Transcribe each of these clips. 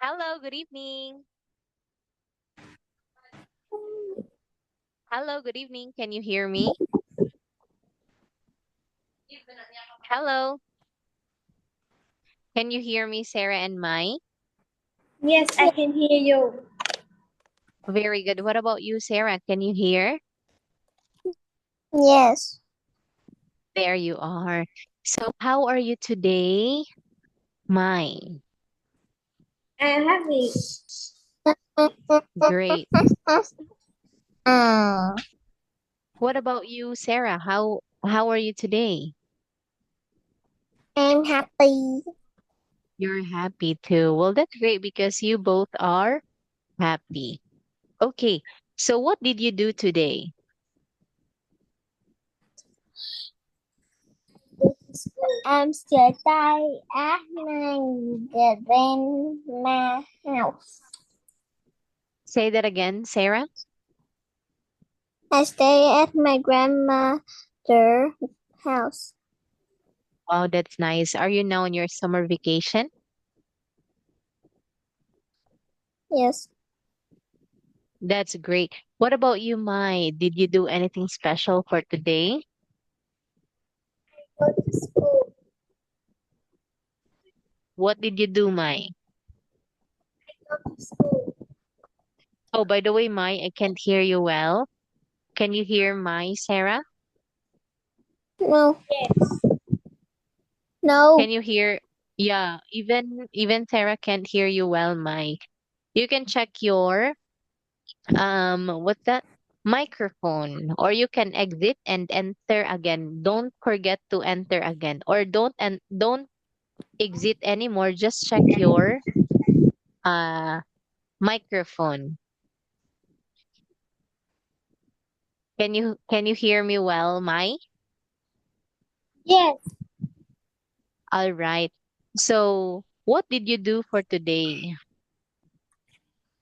Hello, good evening. Hello, good evening. Can you hear me? Hello. Can you hear me, Sarah and Mai? Yes, I can hear you. Very good. What about you, Sarah? Can you hear? Yes, There you are. So, how are you today, Mai? I'm happy. Great. Mm, What about you, Sarah? How are you today? I'm happy. You're happy too. Well, that's great because you both are happy. Okay. So, what did you do today? I'm still tired at my grandma house. Say that again, Sarah. I stay at my grandmother's house. Oh, that's nice. Are you now on your summer vacation? Yes, That's great. What about you, Mai? Did you do anything special for today? go to school. What did you do, Mai? Go to school. Oh, by the way, Mai, I can't hear you well. Can you hear Mai, Sarah? No. Yes. No. Can you hear? Yeah, even Sarah can't hear you well, Mai. You can check your what's that? Microphone, or you can exit and enter again. Don't forget to enter again, or don't exit anymore. Just check your uh microphone. Can you hear me well, Mai? Yes, All right. So, what did you do for today?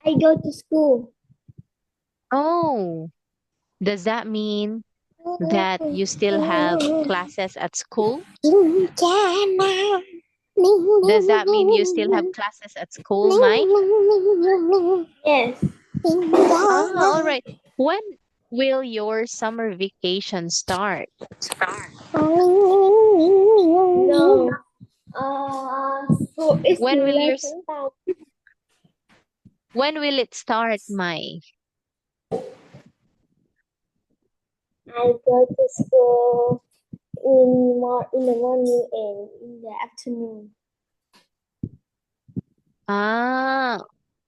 I go to school. Oh, does that mean that you still have classes at school? Does that mean you still have classes at school, Mai? Yes. Ah, all right. When will your summer vacation start? No. So it's When will your lesson time. when will it start, Mai? I go to school in the morning and in the afternoon. Ah,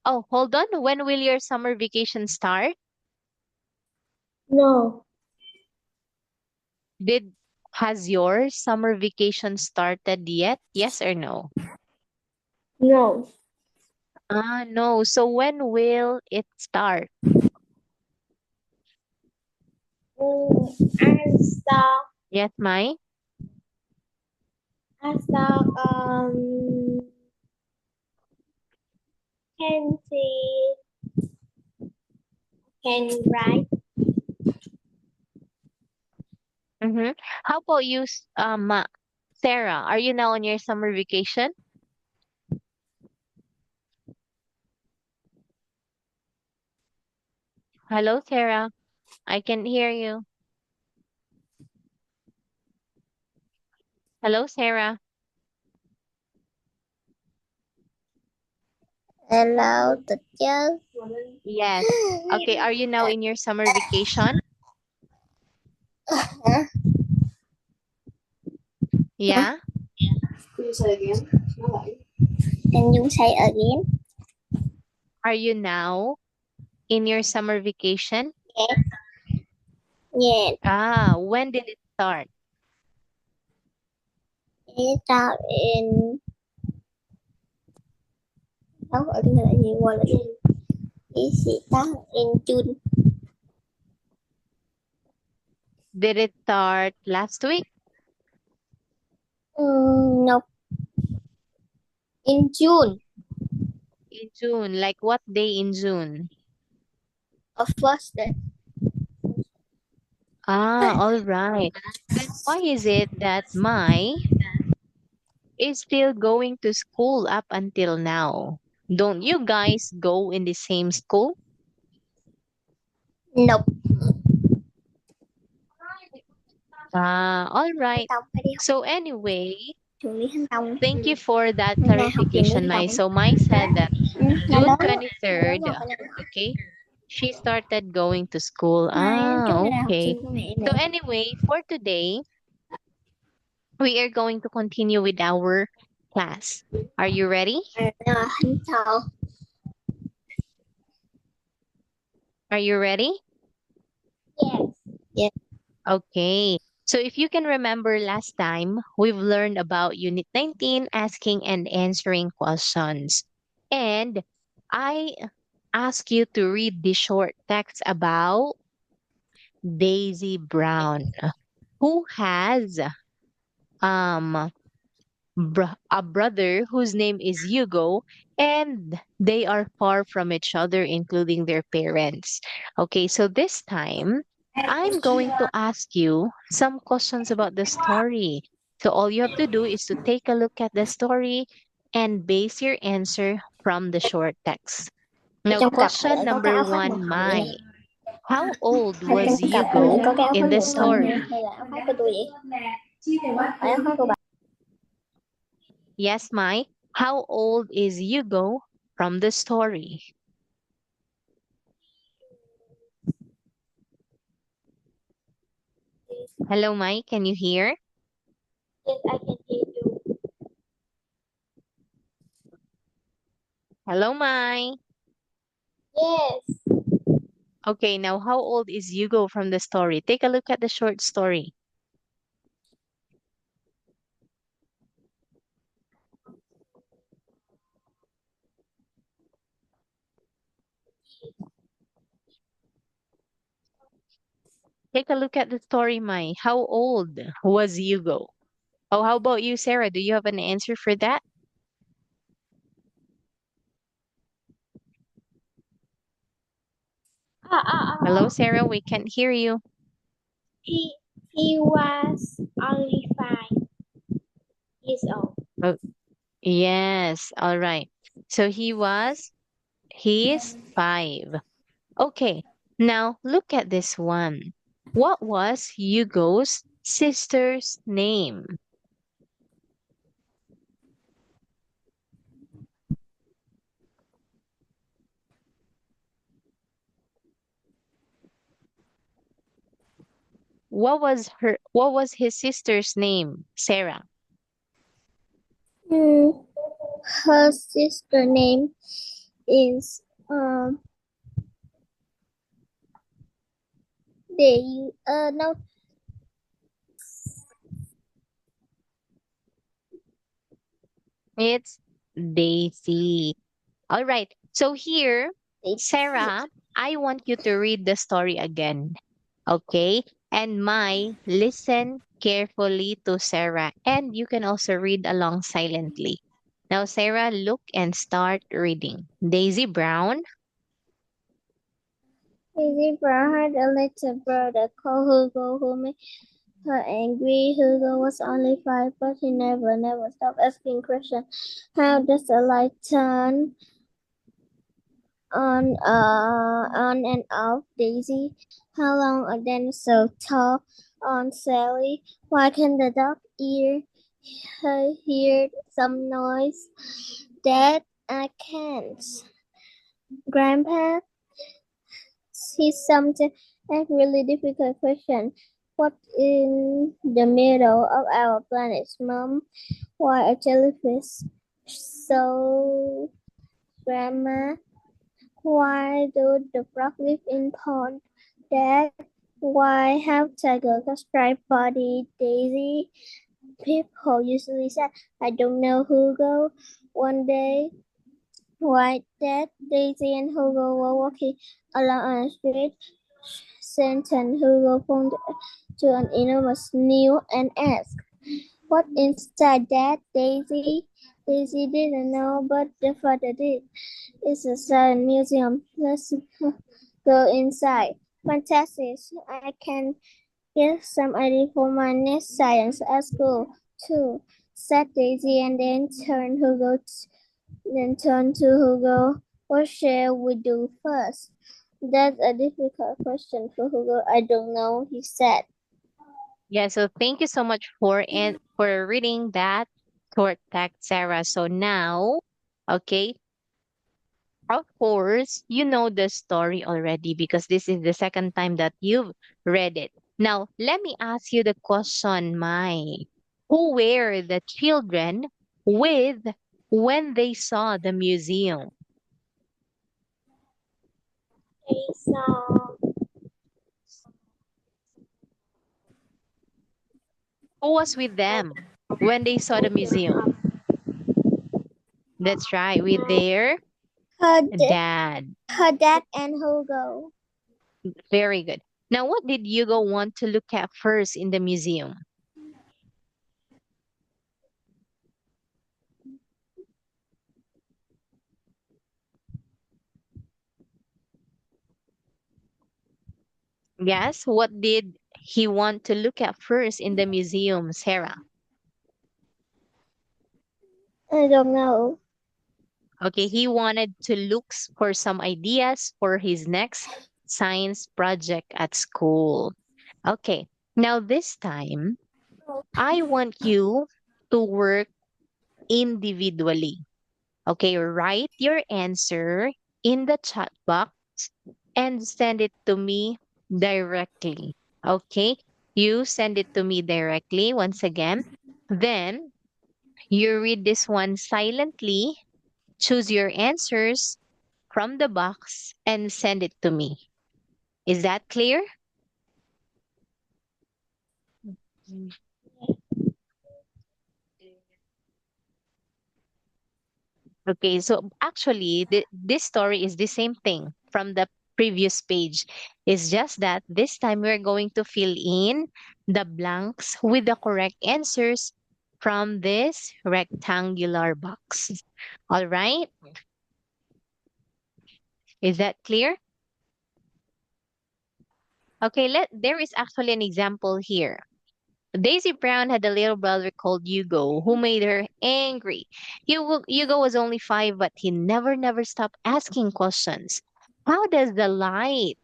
oh, hold on. When will your summer vacation start? No, Did has your summer vacation started yet? Yes or no? no. Ah, no. So when will it start? I start. Yes, Mai? I start. Can see. Can write. Mm-hmm. How about you, Sarah? Are you now on your summer vacation? Hello, Sarah. I can hear you. Hello, Sarah. Hello, teacher. Yes. Okay, are you now in your summer vacation? Yeah. Can you say again? Can you say again? Are you now in your summer vacation? Yes. Yes. Ah, when did it start? It start in. Đâu ở tiếng lại nhiều qua là it start in June. Did it start last week? No, in June. In June? Like what day in June? Of first day. Ah, all right. Then why is it that Mai is still going to school up until now? Don't you guys go in the same school? Nope. All Anh right. Tông phải đi học So anyway, trường Lý Thánh Tông. thank you for that Nên là học trường Lý clarification, Thánh Mai. Tông. So Mai said that Năm đó June năm đó 23rd, học ở đây. okay, she started going to school. Mai trước đây là học Okay. sinh của mẹ So nè. anyway, for today, we are going to continue with our class. Are you ready? Thánh Thọ. Are you ready? Yes. Yes. Okay. So if you can remember last time, we've learned about Unit 19, asking and answering questions. And I ask you to read the short text about Daisy Brown, who has um a brother whose name is Hugo, and they are far from each other, including their parents. Okay, so this time I'm going to ask you some questions about the story. So all you have to do is to take a look at the story and base your answer from the short text. Now, Trong cặp mày question lại có cái number áo khoác màu one, hồng vậy nè. Mai. How old Hay là trong was cặp của mày Hugo có cái áo in khoác the màu hồng story? hay là áo khoác của tôi vậy? Phải áo khoác của bà. Yes, Mai. How old is Hugo from the story? Hello, Mai. Can you hear? Yes, I can hear you. Hello, Mai. Yes. Okay, now how old is Hugo from the story? Take a look at the short story. Take a look at the story, Mai. How old was Hugo? Oh, how about you, Sarah? Do you have an answer for that? Hello, Oh. Sarah. We can't hear you. He he was only 5 years old. Oh, yes. All right. So he's 5. Okay. Now look at this one. What was Hugo's sister's name? What was his sister's name, Sarah? Her sister name is they no It's Daisy. All right. So here, they Sarah, I want you to read the story again. Okay? And listen carefully to Sarah. And you can also read along silently. Now, Sarah, look and start reading. Daisy Brown. Daisy Brown had a little brother called Hugo who made her angry. Hugo was only 5, but he never stopped asking questions. How does a light turn on and off, Daisy? How long a dinosaur tall on Sally? Why can the dog hear some noise that I can't? Grandpa, he's something a really difficult question. What in the middle of our planet, Mom? Why a jellyfish? So, Grandma, why do the frog live in pond? Dad, why have tiger got striped body? Daisy, people usually say, I don't know who go. One day, White Dad, Daisy, and Hugo were walking along on a street. Satan Hugo pointed to an enormous nail and asked, what inside that, Daisy? Daisy didn't know, but the father did. It's a science museum. Let's go inside. Fantastic. I can get some idea for my next science at school, too, said Daisy and then turned Hugo Then turn to Hugo. What shall we do first? That's a difficult question for Hugo. I don't know, he said. Yeah, so thank you so much for reading that short text, Sarah. So now, okay, of course, you know the story already because this is the second time that you've read it. Now, let me ask you the question, Mai. Who were the children with when they saw the museum? They saw Who was with them when they saw the museum? That's right, with their her, dad. her dad and Hugo. Very good. Now, what did Hugo want to look at first in the museum? Yes, what did he want to look at first in the museum, Sarah? I don't know. Okay, he wanted to for some ideas for his next science project at school. Okay, now this time, I want you to work individually. Okay, write your answer in the chat box and send it to me directly. Okay, you send it to me directly once again. Then you read this one silently, choose your answers from the box, and send it to me. Is that clear? Okay, so actually, this story is the same thing from the previous page. It's just that this time we're going to fill in the blanks with the correct answers from this rectangular box. All right, is that clear? Okay, there is actually an example here. Daisy Brown had a little brother called Hugo who made her angry. Hugo was only 5, but he never stopped asking questions. How does the light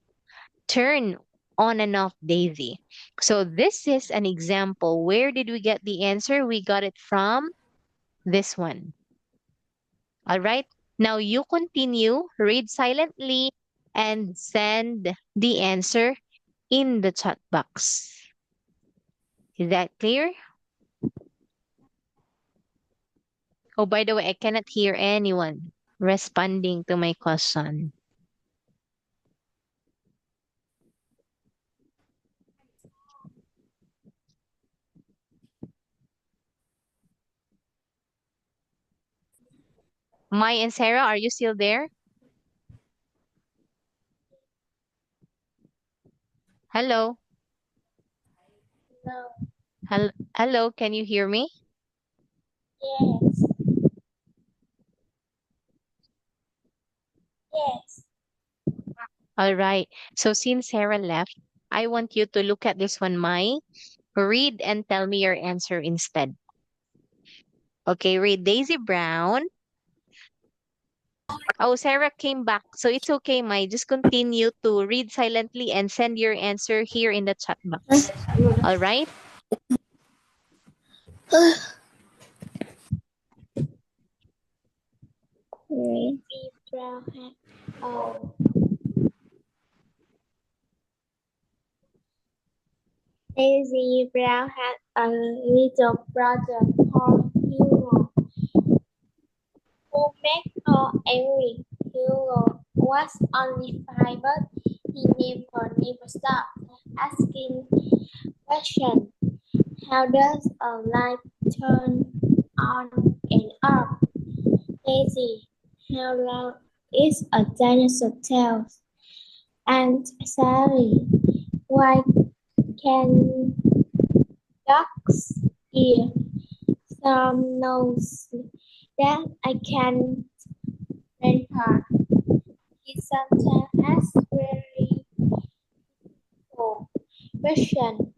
turn on and off, Daisy? So this is an example. Where did we get the answer? We got it from this one. All right. Now you continue, read silently, and send the answer in the chat box. Is that clear? Oh, by the way, I cannot hear anyone responding to my question. Mai and Sarah, are you still there? Hello? No. Hello, can you hear me? Yes. Yes. All right. So since Sarah left, I want you to look at this one, Mai. Read and tell me your answer instead. Okay, read Daisy Brown. Oh, Sarah came back. So it's okay, Mai. Just continue to read silently and send your answer here in the chat box. All right? Daisy Brown had Daisy Brown had a little brother called Hugo who made her angry. Hugo was only 5, but he never stopped asking questions. How does a light turn on and off? Daisy, how long is a dinosaur tail? And Sally, why can ducks ear some nose that I can remember? He sometimes asks very cool question.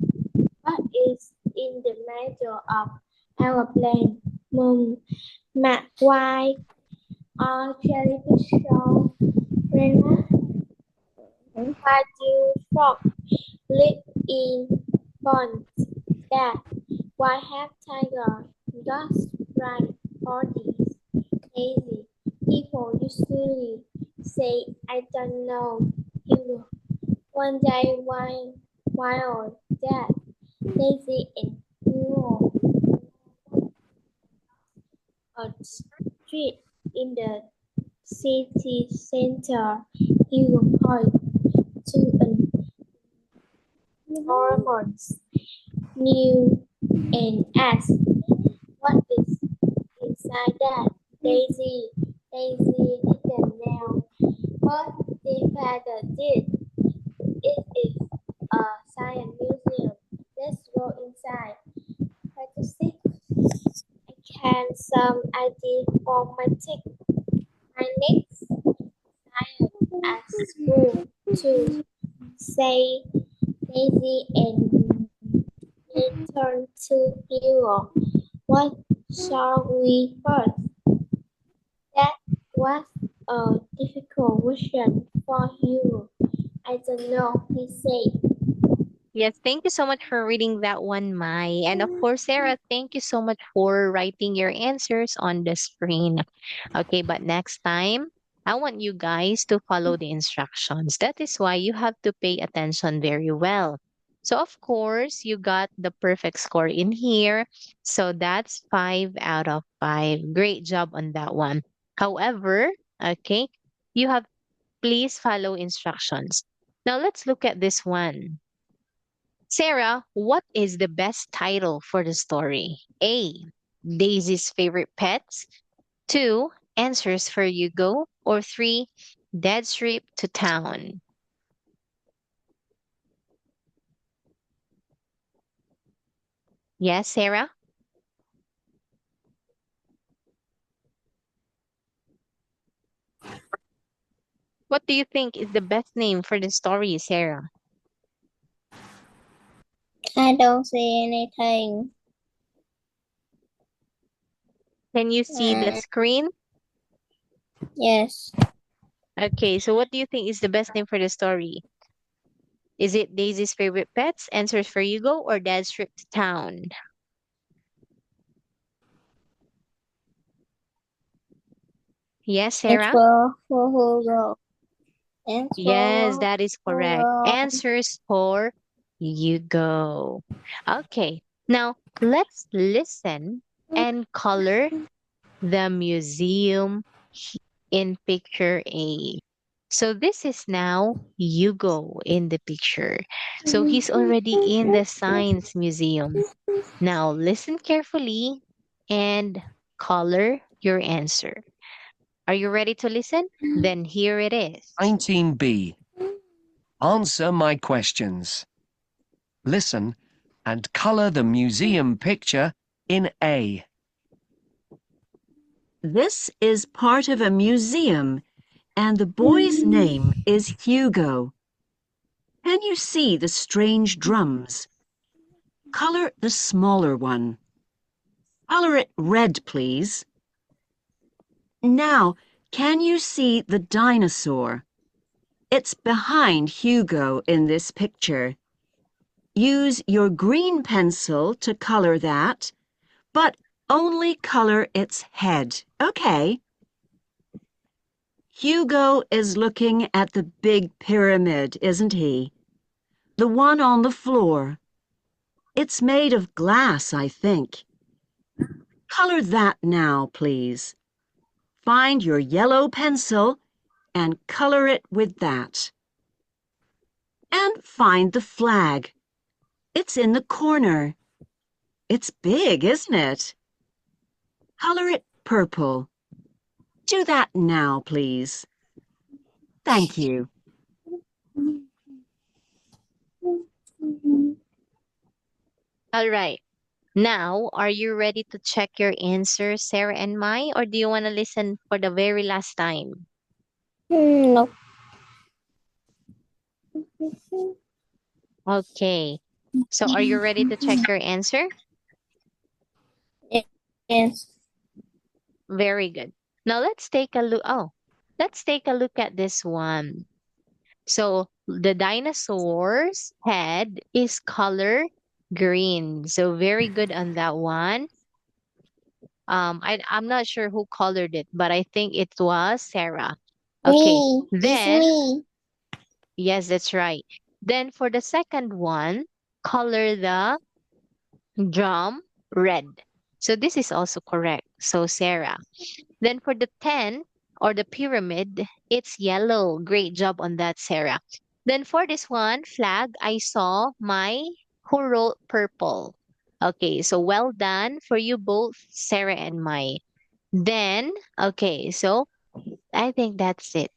What is in the middle of our plane? Mom, why? or jellyfish shell. Rena, why do frogs live in ponds? Dad, why have tigers got bright bodies? Daisy, people usually say, I don't know. You. One day, while Dad, Daisy, and Hero on the street in the city center, Hero pointed to an enormous new and asked, what is inside that? Daisy didn't know, but their father did. It is a science museum. Let's go inside. Chapter 6. I can some idea for my next science at school to say Daisy and he turned to Hero. What shall we first? That was a difficult question for Hero. I don't know, he said. Yes, thank you so much for reading that one, Mai. And of course, Sarah, thank you so much for writing your answers on the screen. Okay, but next time, I want you guys to follow the instructions. That is why you have to pay attention very well. So, of course, you got the perfect score in here. So that's 5 out of 5. Great job on that one. However, okay, you have please follow instructions. Now let's look at this one. Sarah, what is the best title for the story? A. Daisy's favorite pets. 2. Answers for Hugo. Or 3. Dad's trip to town. Yes, Sarah? What do you think is the best name for the story, Sarah? I don't see anything. Can you see the screen? Yes. Okay, so what do you think is the best name for the story? Is it Daisy's favorite pets, Answers for Hugo, or Dad's trip to town? Yes, It's Sarah? for Hugo. It's Yes, for that is correct. Hugo. Answers for you go. Okay, now let's listen and color the museum in picture A. So this is now Hugo in the picture. So he's already in the science museum. Now listen carefully and color your answer. Are you ready to listen? Then here it is. 19b. Answer my questions. Listen and colour the museum picture in A. This is part of a museum, and the boy's name is Hugo. Can you see the strange drums? Color the smaller one. Color it red, please. Now, can you see the dinosaur? It's behind Hugo in this picture. Use your green pencil to color that, but only color its head, okay? Hugo is looking at the big pyramid, isn't he? The one on the floor. It's made of glass, I think. Color that now, please. Find your yellow pencil and color it with that. And find the flag. It's in the corner. It's big, isn't it? Color it purple. Do that now, please. Thank you. All right. Now, are you ready to check your answers, Sarah and Mai, or do you want to listen for the very last time? No. Okay. So, are you ready to check your answer? Yes. Very good. Now let's take a look. Oh, let's take a look at this one. So the dinosaur's head is color green. So very good on that one. I'm not sure who colored it, but I think it was Sarah. Okay. Me. It's Then, me. yes, that's right. Then for the second one, color the drum red. So this is also correct. So Sarah. Then for the 10 or the pyramid, it's yellow. Great job on that, Sarah. Then for this one, flag, I saw my who wrote purple. Okay, so well done for you both, Sarah and Mai. Then, okay, so I think that's it.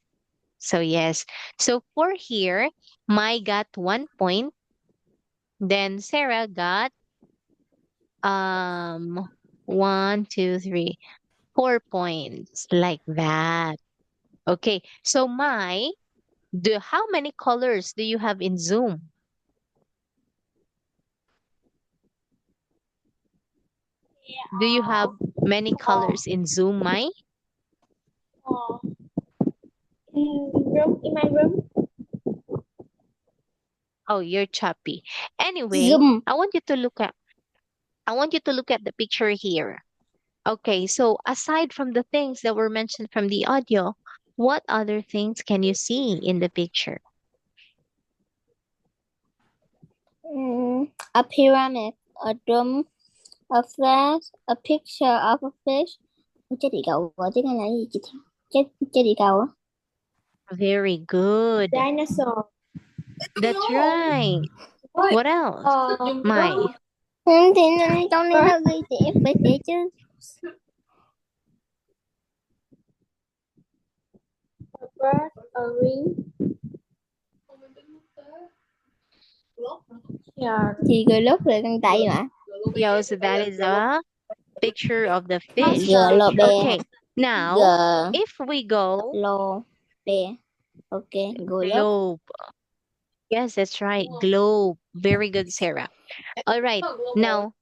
So yes. So for here, Mai got 1 point. Then Sarah got um 4 points like that. Okay. So Mai, how many colors do you have in Zoom? Do you have many colors in Zoom, Mai? In my room. Oh, you're choppy. Anyway, Zoom. I want you to look at the picture here. Okay, so aside from the things that were mentioned from the audio, what other things can you see in the picture? A pyramid, a drum, a flag, a picture of a fish. Chết đi cậu, gọi tiếng Anh là gì chị Thảo? Chết đi cậu á. Very good. Dinosaur. That's right. What else? Mai. Thì trong này nó ghi chữ FBC chứ. A bird, a ring. Thì gửi lúc rồi con tay mà. Yeah, so that is a picture of the fish. Lô bè. Okay, now if we go Lô bè. Okay, gửi lúc. globe. Yes, that's right. Globe. Very good, Sarah. All right. Now,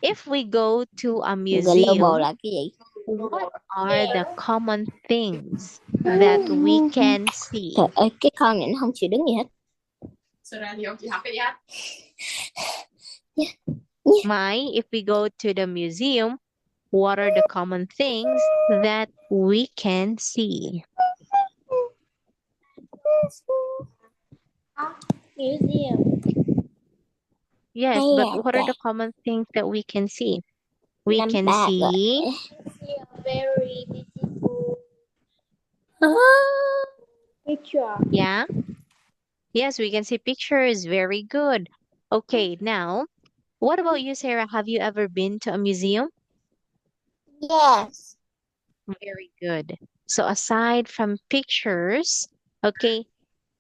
if we go to a museum, là cái gì? what are the common things that we can see? Trời ơi, cái con này nó không chịu đứng gì hết. Mai, if we go to the museum, what are the common things that we can see? Museum. Yes, but what are the common things that we can see? We can see very beautiful picture. yeah. Yes, we can see pictures. Very good. Okay, now, what about you, Sarah? Have you ever been to a museum? Yes. Very good. So aside from pictures, okay,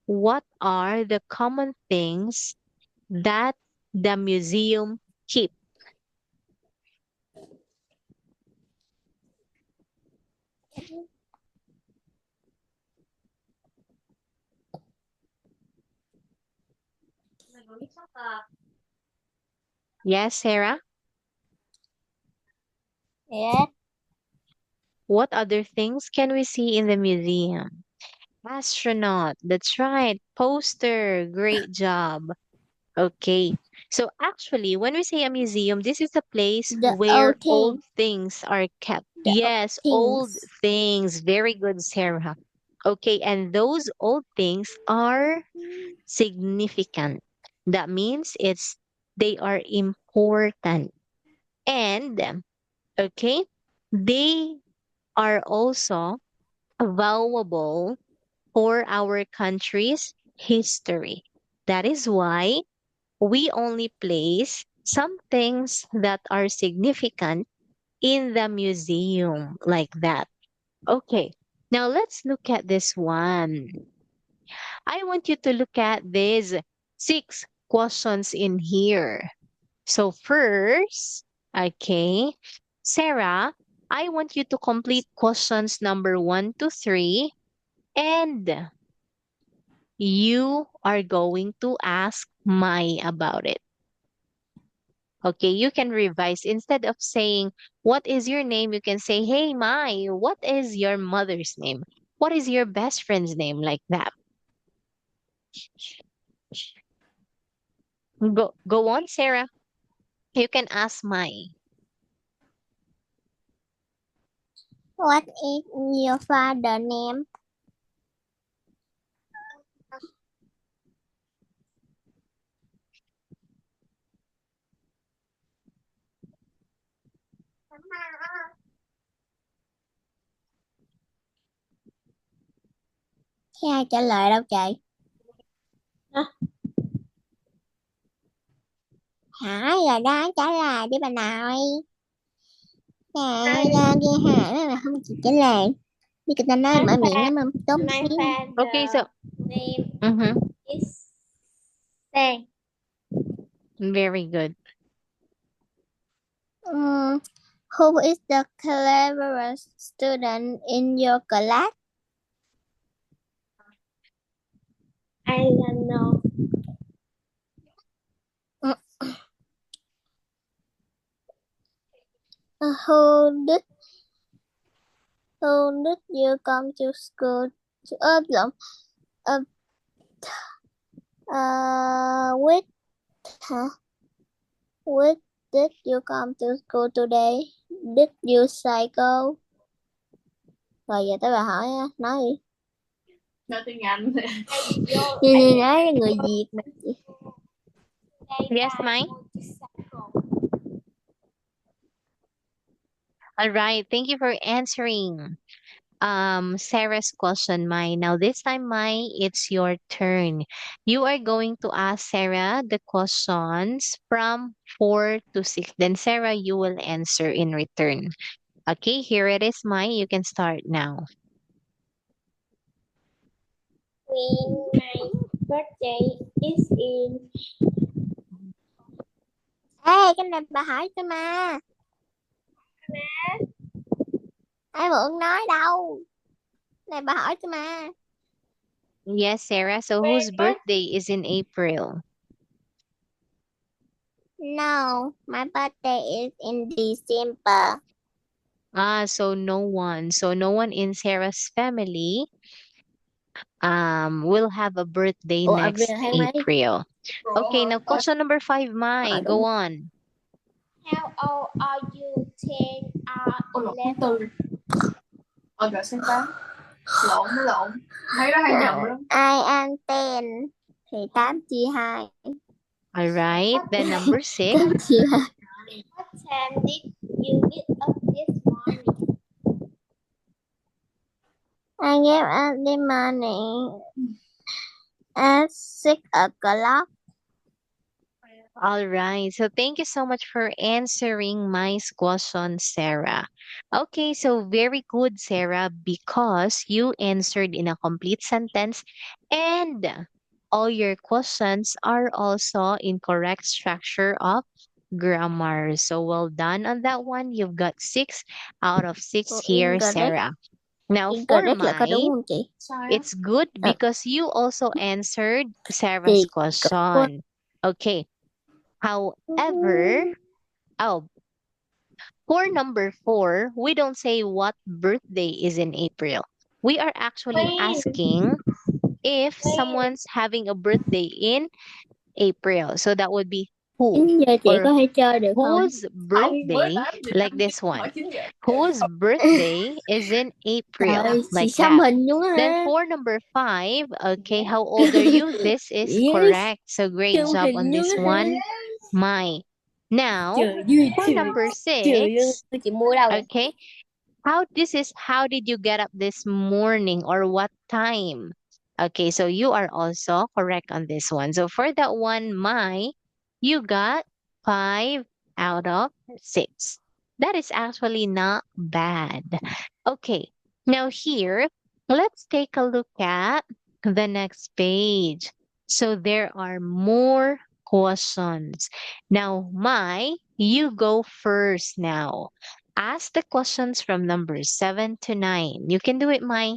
what are the common things that the museum keep? Yes, Sarah? Yeah. What other things can we see in the museum? Astronaut, that's right. Poster, great job. Okay. So actually, when we say a museum, this is a place The where old old things are kept. The Yes, old things. Very good, Sarah. Okay, and those old things are significant. That means they are important. And okay, they are also valuable for our country's history. That is why we only place some things that are significant in the museum like that. Okay, now let's look at this one. I want you to look at these 6 questions in here. So first, okay, Sarah, I want you to complete questions number 1 to 3, and you are going to ask Mai about it. Okay, you can revise. Instead of saying, what is your name? You can say, hey, Mai, what is your mother's name? What is your best friend's name? Like that. Go on, Sarah. You can ask Mai. What is your father name? Thế ai trả lời đâu chị? Hỏi rồi đó, trả lời đi bà nội. Nè, ra nghe hỏi mà không chịu trả lời. Đi người ta nói mở miệng lắm không? Tốn xíu. Okay, so. Name Mm-hmm. is Sang. Very good. Who is the cleverest student in your class? I don't know. Who did you come to school to with with did you come to school today? Did you cycle? Rồi giờ tới bà hỏi á, nói đi. Nói tiếng Anh. Như nói người Việt mà chị. Yes, Mai? All right. Thank you for answering Sarah's question, Mai. Now this time, Mai, it's your turn. You are going to ask Sarah the questions from 4 to 6. Then Sarah, you will answer in return. Okay, here it is, Mai. You can start now. When my birthday is in. Ê, cái này bà hỏi tôi mà. Ai mượn nói đâu. Này bà hỏi tôi mà. Yes, Sarah. So whose birthday is in April? No, my birthday is in December. So no one. So no one in Sarah's family will have a birthday Ủa, next April tháng mấy? April. Okay, now question number 5, Mai. Go on. How old are you? 10 or 11? Rồi số 8. Lộn. Thấy đó hay nhầm lắm. I am 10. Thì 8 chia 2. All right. Then number 6. 8 chia 2. What time did you get up this morning? I get up this morning at 6 o'clock. All right. So thank you so much for answering my question, Sarah. Okay, so very good, Sarah, because you answered in a complete sentence and all your questions are also in correct structure of grammar. So well done on that one. You've got 6 out of 6 here, Sarah. Now for Incorrect là có đúng mine, không chị? it's good because you also answered Sarah's question. Okay. However, for number 4, we don't say what birthday is in April. We are actually asking if someone's having a birthday in April. So that would be who? Giờ chị có thể chơi được không? Whose birthday, like this one, whose birthday is in April, Trời, like chị xăm that. hình luôn á Then hả? for number 5, okay, how old are you? This is Yes. correct. So great Xăm job hình on luôn this á hả? one, Mai. Now, for number Trời 6, ơi, chị mua đâu vậy? okay, how did you get up this morning or what time? Okay, so you are also correct on this one. So for that one, Mai, you got 5 out of 6. That is actually not bad. Okay, now here, let's take a look at the next page. So there are more questions. Now, Mai, you go first now. Ask the questions from numbers 7 to 9. You can do it, Mai.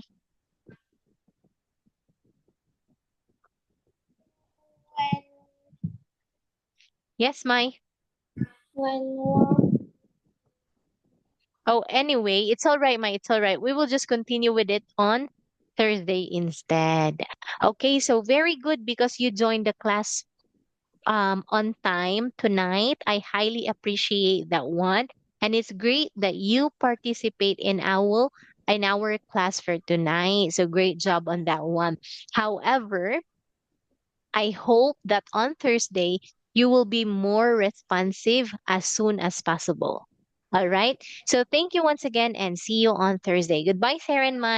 Yes, Mai. One. Oh, anyway, it's all right, Ma. It's all right. We will just continue with it on Thursday instead. Okay, so very good because you joined the class on time tonight. I highly appreciate that one. And it's great that you participate in our class for tonight. So great job on that one. However, I hope that on Thursday you will be more responsive as soon as possible. All right. So thank you once again and see you on Thursday. Goodbye, Sarah and Mike.